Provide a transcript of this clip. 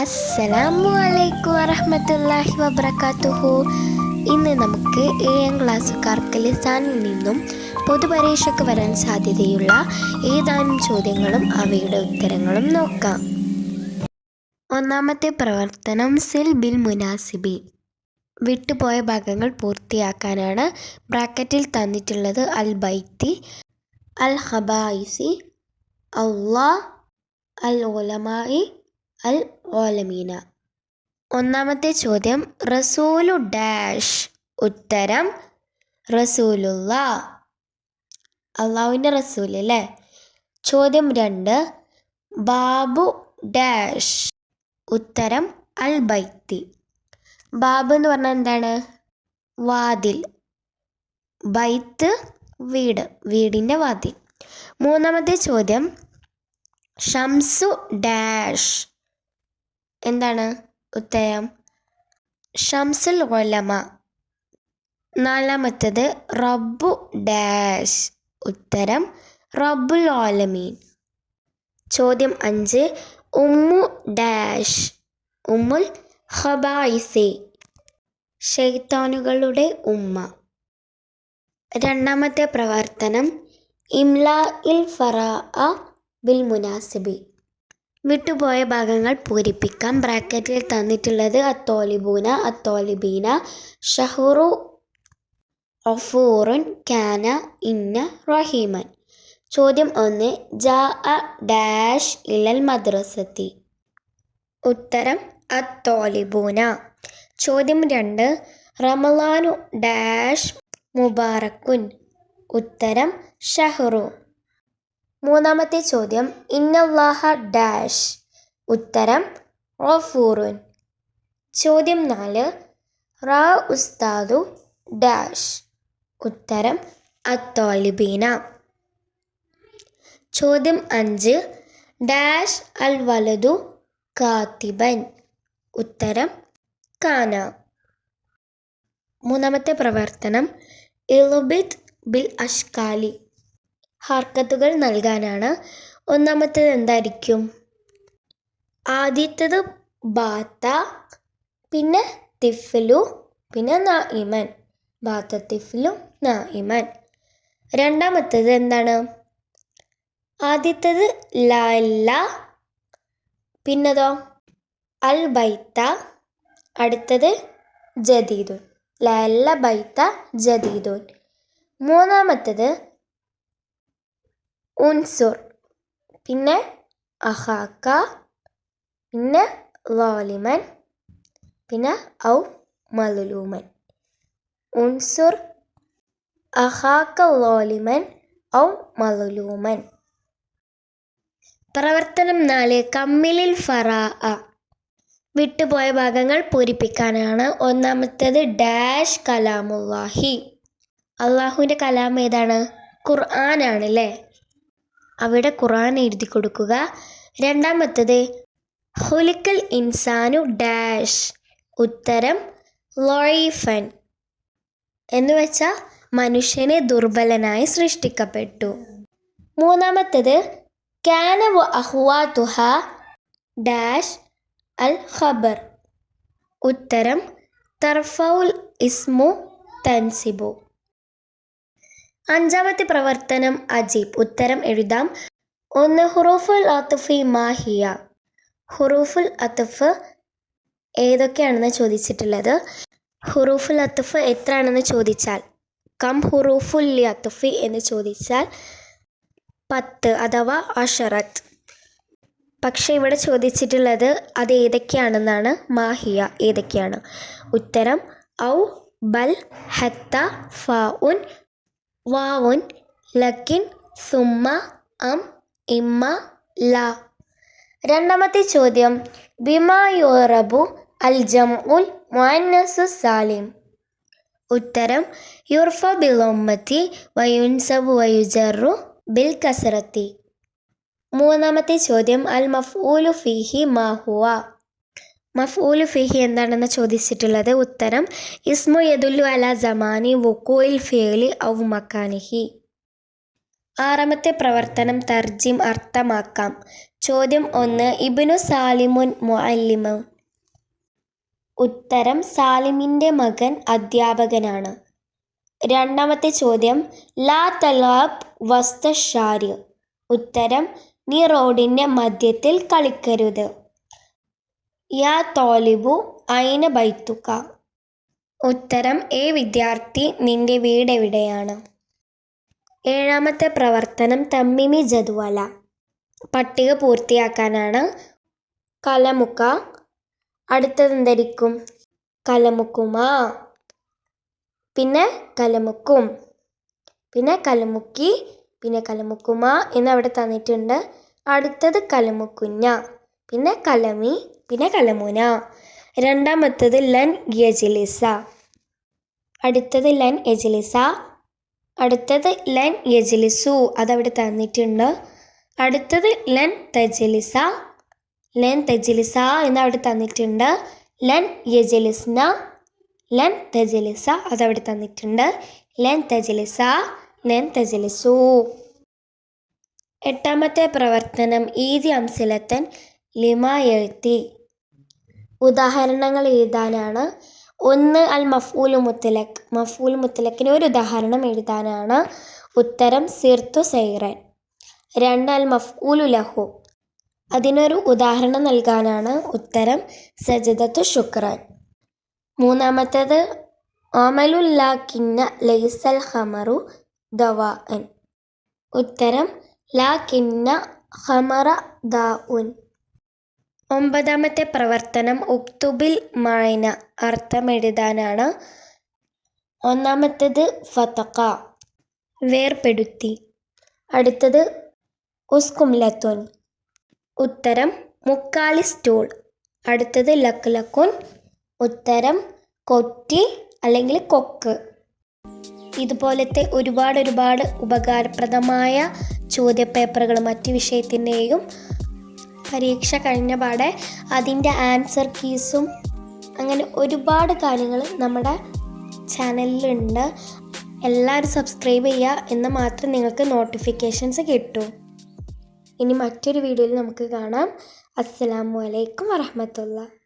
അസ്സലാമു അലൈക്കും വറഹ്മത്തുള്ളാഹി വബറകാതുഹു. ഇന്ന് നമുക്ക് 7ാം ക്ലാസ്സുകാർക്ക് ലിസാനിൽ നിന്നും പൊതുപരീക്ഷയ്ക്ക് വരാൻ സാധ്യതയുള്ള ഏതാനും ചോദ്യങ്ങളും അവയുടെ ഉത്തരങ്ങളും നോക്കാം. ഒന്നാമത്തെ പ്രവർത്തനം സിൽ ബിൽ മുനാസിബി. വിട്ടുപോയ ഭാഗങ്ങൾ പൂർത്തിയാക്കാനാണ്. ബ്രാക്കറ്റിൽ തന്നിട്ടുള്ളത് അൽ ബൈത്തി, അൽ ഖബായിസി, അല്ലാഹ്, അൽ ഉലമായി, അൽ ഓലമീന. ഒന്നാമത്തെ ചോദ്യം റസൂലു ഡാഷ്. ഉത്തരം റസൂലുള്ളാ, അള്ളാഹുവിൻ്റെ റസൂൽ അല്ലേ. ചോദ്യം 2 ബാബു ഡാഷ്. ഉത്തരം അൽ ബൈത്തി. ബാബ് എന്ന് പറഞ്ഞാൽ എന്താണ്? വാതിൽ. ബൈത്ത് വീട്, വീടിൻ്റെ വാതിൽ. മൂന്നാമത്തെ ചോദ്യം ഷംസു ഡാഷ്. എന്താണ് ഉത്തരം? ഷംസുൽ ഉലമ. നാലാമത്തേത് റബ്ബു ഡാഷ്. ഉത്തരം റബ്ബുൽ ആലമീൻ. ചോദ്യം 5 ഉമ്മു ഡാഷ്. ഉമ്മുൽ ഖബായിസി, ശൈത്താനുകളുടെ ഉമ്മ. രണ്ടാമത്തെ പ്രവർത്തനം ഇംലാ ഇൽ ഫറാഅ ബിൽ മുനാസിബി. വിട്ടുപോയ ഭാഗങ്ങൾ പൂരിപ്പിക്കാം. ബ്രാക്കറ്റിൽ തന്നിട്ടുള്ളത് അത്തോലിബൂന, അത്തോലിബീന, ഷഹുറു, ഒഫൂറുൻ, കാന, ഇന്ന, റഹീമൻ. ചോദ്യം 1 ജാഅ ഡാഷ് ഇലൽ മദ്രസത്തി. ഉത്തരം അത്തോലിബൂന. ചോദ്യം 2 റമളാനു ഡാഷ് മുബാറക്കുൻ. ഉത്തരം ഷഹ്റു. മൂന്നാമത്തെ ചോദ്യം ഇന്നല്ലാഹ ഡാഷ്. ഉത്തരം ഗഫൂറുൻ. ചോദ്യം 4 റാ ഉസ്താദു ഡാഷ്. ഉത്തരം അത്തോലിബീന. ചോദ്യം 5 ഡാഷ് അൽ വലതു കാത്തിബൻ. ഉത്തരം കാന. മൂന്നാമത്തെ പ്രവർത്തനം ഇൽബിത് ബിൽ അഷ്കാലി. ഹർക്കത്തുകൾ നൽകാനാണ്. ഒന്നാമത്തേത് എന്തായിരിക്കും? ആദ്യത്തേത് ബാത്ത, പിന്നെ തിഫ്ലു, പിന്നെ നായിമൻ. ബാത്ത, തിഫ്ലു, നായിമൻ. രണ്ടാമത്തേത് എന്താണ്? ആദ്യത്തേത് ലഅല്ല, പിന്നതോ അൽ ബൈത്ത, അടുത്തത് ജദീദുൻ. ലഅല്ല ബൈത്ത ജദീദുൻ. മൂന്നാമത്തേത് ഉൻസുർ, പിന്നെ അഹാക്ക, പിന്നെ ളാലിമൻ, പിന്നെ ഔ മലുലൂമൻ. ഉൻസുർ അഹാക്ക ളാലിമൻ ഔ മലുലൂമൻ. പ്രവർത്തനം 4 കമ്മിലിൽ ഫറാഅ. വിട്ടുപോയ ഭാഗങ്ങൾ പൂരിപ്പിക്കാനാണ്. ഒന്നാമത്തേത് ഡാഷ് കലാമുല്ലാഹി. അള്ളാഹുവിൻ്റെ കലാം ഏതാണ്? ഖുർആനാണ് അല്ലേ. അവിടെ ഖുർആൻ എഴുതി കൊടുക്കുക. രണ്ടാമത്തേത് ഖുലിക്കൽ ഇൻസാനു ഡാഷ്. ഉത്തരം ലൊയ്ഫൻ, എന്ന് വെച്ചാൽ മനുഷ്യനെ ദുർബലനായി സൃഷ്ടിക്കപ്പെട്ടു. മൂന്നാമത്തേത് കാന വ അഖ്വാതുഹ ഡാഷ് അൽ ഖബർ. ഉത്തരം തർഫഉൽ ഇസ്മു തൻസിബു. അഞ്ചാമത്തെ പ്രവർത്തനം അജീബ്. ഉത്തരം എഴുതാം. 1 ഹുറൂഫുൽ അത്ഫി മാഹിയ. ഹുറൂഫുൽ അത്ഫ് ഏതൊക്കെയാണെന്ന് ചോദിച്ചിട്ടുള്ളത്. ഹുറൂഫുൽ അത്ഫ് എത്രയാണെന്ന് ചോദിച്ചാൽ, കം ഹുറൂഫുൽ അത്ഫി എന്ന് ചോദിച്ചാൽ 10 അഥവാ അഷറത്ത്. പക്ഷേ ഇവിടെ ചോദിച്ചിട്ടുള്ളത് അത് ഏതൊക്കെയാണെന്നാണ്. മാഹിയ ഏതൊക്കെയാണ്. ഉത്തരം ഔ, ബൽ, ഹത്ത, ഫാഉൻ, വാവുൻ, ലക്കിൻ, സുമ്മ, അം, ഇമ്മ, ല. രണ്ടാമത്തെ ചോദ്യം ബിമാ യുറബു അൽ ജംഉൽ മുഅന്നസു സാലിം. ഉത്തരം യുർഫ ബിൽ ഉമ്മത്തി വയുൻസബു വയുജറു ബിൽ കസറത്തി. മൂന്നാമത്തെ ചോദ്യം അൽ മഫ്ഊലു ഫീഹി മാ ഹുവ. മഫ്ഊലു ഫീഹി എന്താണെന്ന് ചോദിച്ചിട്ടുള്ളത്. ഉത്തരം ഇസ്മു യദുല്ലു അല സമാനി വുഖൂഇൽ ഫിഅലി ഔ മക്കാനിഹി. ആറാമത്തെ പ്രവർത്തനം തർജിം അർത്ഥമാക്കാം. ചോദ്യം 1. ഇബ്നു സാലിമുൻ മുഅല്ലിമു. ഉത്തരം സാലിമിൻ്റെ മകൻ അധ്യാപകനാണ്. രണ്ടാമത്തെ ചോദ്യം ലാ തൽഅബ് വസ്ത ഷാരി. ഉത്തരം നീ റോഡിൻ്റെ മധ്യത്തിൽ കളിക്കരുത്. യാ തോലിബു ഐന ബൈത്തുക. ഉത്തരം വിദ്യാർത്ഥി നിന്റെ വീടെവിടെയാണ്. ഏഴാമത്തെ പ്രവർത്തനം തമ്മിമി ജദ്വല. പട്ടിക പൂർത്തിയാക്കാനാണ്. കലമുക്ക, അടുത്തത് എന്തായിരിക്കും? കലമുക്കുമാ, പിന്നെ കലമുക്കും, പിന്നെ കലമുക്കി, പിന്നെ കലമുക്കുമാ എന്നവിടെ തന്നിട്ടുണ്ട്. അടുത്തത് കലമുക്കുഞ്ഞ, പിന്നെ കലമി, പിന്നെ കലമുന. രണ്ടാമത്തത് ലൻ യജ്ലിസ, അടുത്തത് ലൻ യജ്ലിസ, അടുത്തത് ലൻ യജ്ലിസു, അതവിടെ തന്നിട്ടുണ്ട്. അടുത്തത് ലൻ തജ്ലിസ, ലൻ തജ്ലിസ എന്നവിടെ തന്നിട്ടുണ്ട്. ലൻ യജ്ലിസ്ന, ലൻ തജ്ലിസ അതവിടെ തന്നിട്ടുണ്ട്. ലൻ തജ്ലിസ, ലൻ തജ്ലിസു. എട്ടാമത്തെ പ്രവർത്തനം ഈദി അംസിലത്തൻ ലിമാ എഴുത്തി. ഉദാഹരണങ്ങൾ എഴുതാനാണ്. 1. അൽ മഫ്ഊലു മുത്തലക്. മഫ്ഊൽ മുത്തലക്കിന് ഒരു ഉദാഹരണം എഴുതാനാണ്. ഉത്തരം സിർതു സൈറൻ. 2. അൽ മഫ്ഊലു ലഹു. അതിനൊരു ഉദാഹരണം നൽകാനാണ്. ഉത്തരം സജദത്തു ശുക്രൻ. മൂന്നാമത്തേത് അമലുൽ ലാകിന്ന ലൈസൽ ഖമറു ദവാഅൻ. ഉത്തരം ലാകിന്ന ഖമറ ദാഉൻ. ഒമ്പതാമത്തെ പ്രവർത്തനം ഉക്തുബിൽ മഅന. അർത്ഥം എഴുതാനാണ്. ഒന്നാമത്തേത് ഫതഖ, വേർപെടുത്തി. അടുത്തത് ഉസ്കുംലത്തുൻ. ഉത്തരം മുക്കാലി സ്റ്റൂൾ. അടുത്തത് ലക്ലക്കുൻ. ഉത്തരം കൊറ്റി അല്ലെങ്കിൽ കൊക്ക്. ഇതുപോലത്തെ ഒരുപാട് ഉപകാരപ്രദമായ ചോദ്യപേപ്പറുകൾ മറ്റ് വിഷയത്തിൻ്റെയും പരീക്ഷ കഴിഞ്ഞ പാടെ അതിൻ്റെ ആൻസർ കീസും അങ്ങനെ ഒരുപാട് കാര്യങ്ങൾ നമ്മുടെ ചാനലിലുണ്ട്. എല്ലാവരും സബ്സ്ക്രൈബ് ചെയ്യുക എന്ന് മാത്രം നിങ്ങൾക്ക് നോട്ടിഫിക്കേഷൻസ് കിട്ടും. ഇനി മറ്റൊരു വീഡിയോയിൽ നമുക്ക് കാണാം. അസ്സലാമു അലൈക്കും വറഹ്മത്തുള്ളാഹി.